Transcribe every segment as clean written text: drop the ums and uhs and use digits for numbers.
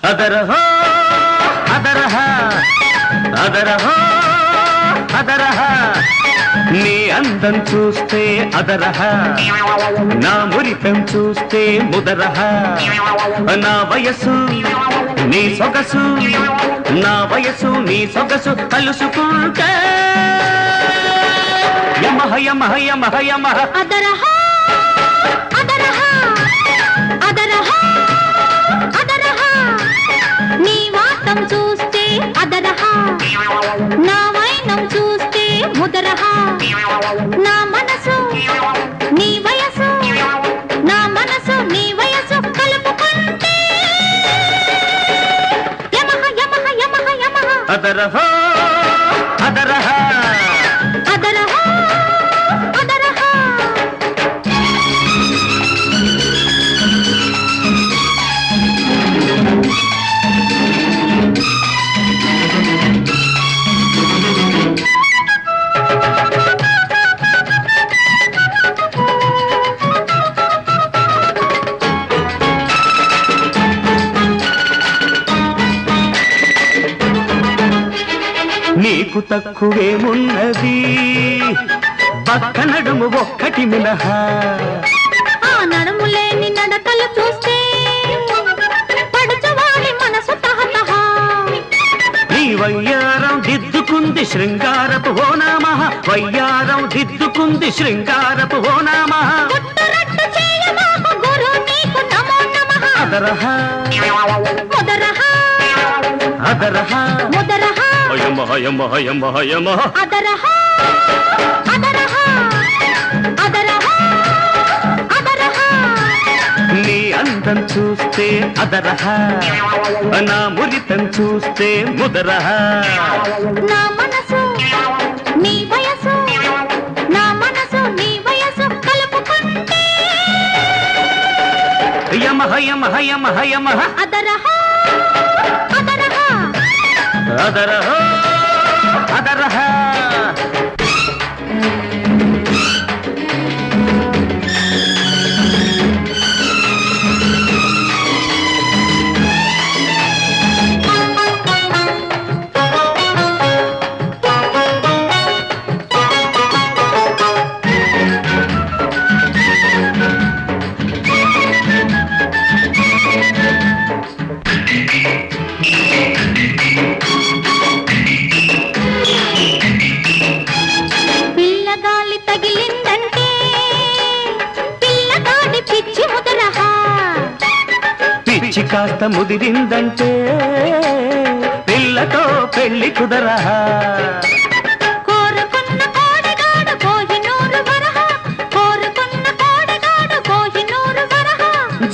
అదరహో అదరహ అదరహో అదరహ నీ అందం చూస్తే అదరహ నా మురితం చూస్తే ముదరహ నా వయసు నీ సొగసు నా వయసు నీ సొగసు కలుసుకుంటే యమహ యమహ యమహ యమహ అదరహ అదరహ అదరహ అదరహ నీ వాతం చూస్తే అదరహ నా వైనం చూస్తే ముదరహ నా మనసు నీ వయసు నా మనసు నీ వయసు కలుపుకుంటే యమహ యమహ యమహ యమహ అదరహ అదరహ అదరహ అదరహ నీకు తక్కువేమున్నది పక్క నడుము ఒక్కటి మినహా ఆ నడుము లేని నడకలు చూస్తే పడుచువాడి మనసు తహతహ నీ వయ్యారం దిద్దుకుంది శృంగారపు ఓ నామః వయ్యారం దిద్దుకుంది శృంగారపు ఓ నామః గుట్టురట్టు చేయమాకు గురు నీకు నమో నమః అదరహ ముదరహ అదరహ ముదరహ యమహ యమహ యమహ యమహ అదరహ అదరహ అదరహ అదరహ నీ అందం చూస్తే అదరహ నా మురితం చూస్తే ముదరహ నా మనసు నీ వయసు నా మనసు నీ వయసు కలుపుకుంటే యమహ యమహ యమహ యమహ అదరహ అదరహ అదరహ అదరహ పిల్లగాలి తగిలిందంటే పిల్లగాడి పిచ్చి ముదరహ పిచ్చి కాస్త ముదిరిందంటే పిల్లతో పెళ్లి కుదరహ కోరుకున్న కోడిగాడు కోహినూరు వరహ కోరుకున్న కోడిగాడు కోహినూరు వరహ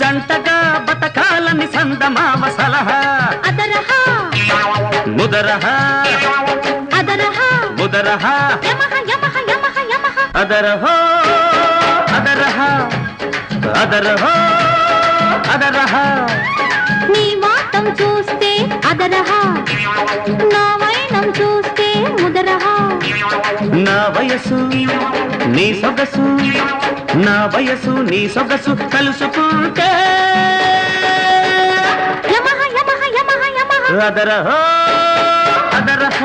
జంటగా బతకాలని సందమావ సలహా అదరహ ముదరహ అదరహ ముదరహ యమహ యమహ యమహ యమహ అదరహ అదరహ అదరహ అదరహ నీ వాతం చూస్తే అదరహ నా వైనం చూస్తే ముదరహ నా వయసు నీ సొగసు నా వయసు నీ సొగసు కలుసుకుంటే యమహ యమహ యమహ యమహ అదరహ అదరహ